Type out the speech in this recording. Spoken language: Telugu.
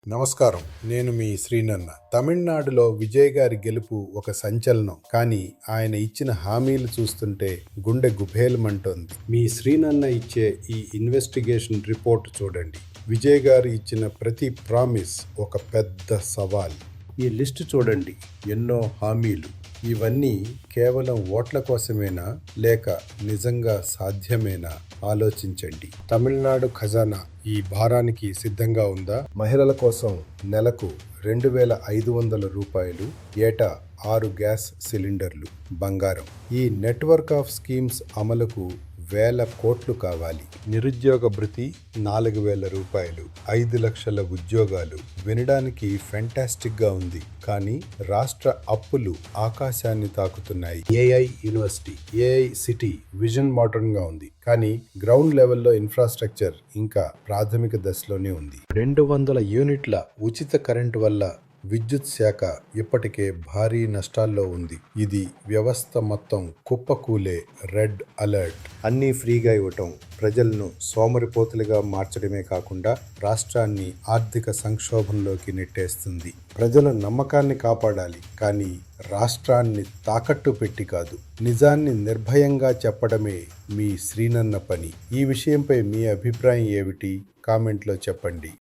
నమస్కారం. నేను మీ శ్రీనన్న. తమిళనాడులో విజయ్ గారి గెలుపు ఒక సంచలనం. కానీ ఆయన ఇచ్చిన హామీలు చూస్తుంటే గుండె గుభేలమంటోంది. మీ శ్రీనన్న ఇచ్చే ఈ ఇన్వెస్టిగేషన్ రిపోర్ట్ చూడండి. విజయ్ గారు ఇచ్చిన ప్రతి ప్రామిస్ ఒక పెద్ద సవాల్. ఈ లిస్టు చూడండి. ఎన్నో హామీలు. ఇవన్నీ కేవలం ఓట్ల కోసమేనా లేక నిజంగా సాధ్యమేనా? ఆలోచించండి. తమిళనాడు ఖజానా ఈ భారానికి సిద్ధంగా ఉందా? మహిళల కోసం నెలకు 2,500 రూపాయలు, ఏటా 6 గ్యాస్ సిలిండర్లు, బంగారం. ఈ నెట్వర్క్ ఆఫ్ స్కీమ్స్ అమలుకు వేల కోట్లు కావాలి. నిరుద్యోగ భృతి 4,000 రూపాయలు, 5 లక్షల ఉద్యోగాలు. వినడానికి ఫెంటాస్టిక్ గా ఉంది. కానీ రాష్ట్ర అప్పులు ఆకాశాన్ని తాకుతున్నాయి. AI university, AI city vision modern గా ఉంది. కానీ గ్రౌండ్ లెవెల్లో ఇన్ఫ్రాస్ట్రక్చర్ ఇంకా ప్రాథమిక దశలోనే ఉంది. 200 యూనిట్ల ఉచిత కరెంటు వల్ల విద్యుత్ శాఖ ఇప్పటికే భారీ నష్టాల్లో ఉంది. ఇది వ్యవస్థ మొత్తం కుప్పకూలే రెడ్ అలర్ట్. అన్నీ ఫ్రీగా ఇవ్వటం ప్రజలను సోమరిపోతులుగా మార్చడమే కాకుండా రాష్ట్రాన్ని ఆర్థిక సంక్షోభంలోకి నెట్టేస్తుంది. ప్రజల నమ్మకాన్ని కాపాడాలి, కానీ రాష్ట్రాన్ని తాకట్టు పెట్టి కాదు. నిజాన్ని నిర్భయంగా చెప్పడమే మీ శ్రీనన్న పని. ఈ విషయంపై మీ అభిప్రాయం ఏమిటి? కామెంట్లో చెప్పండి.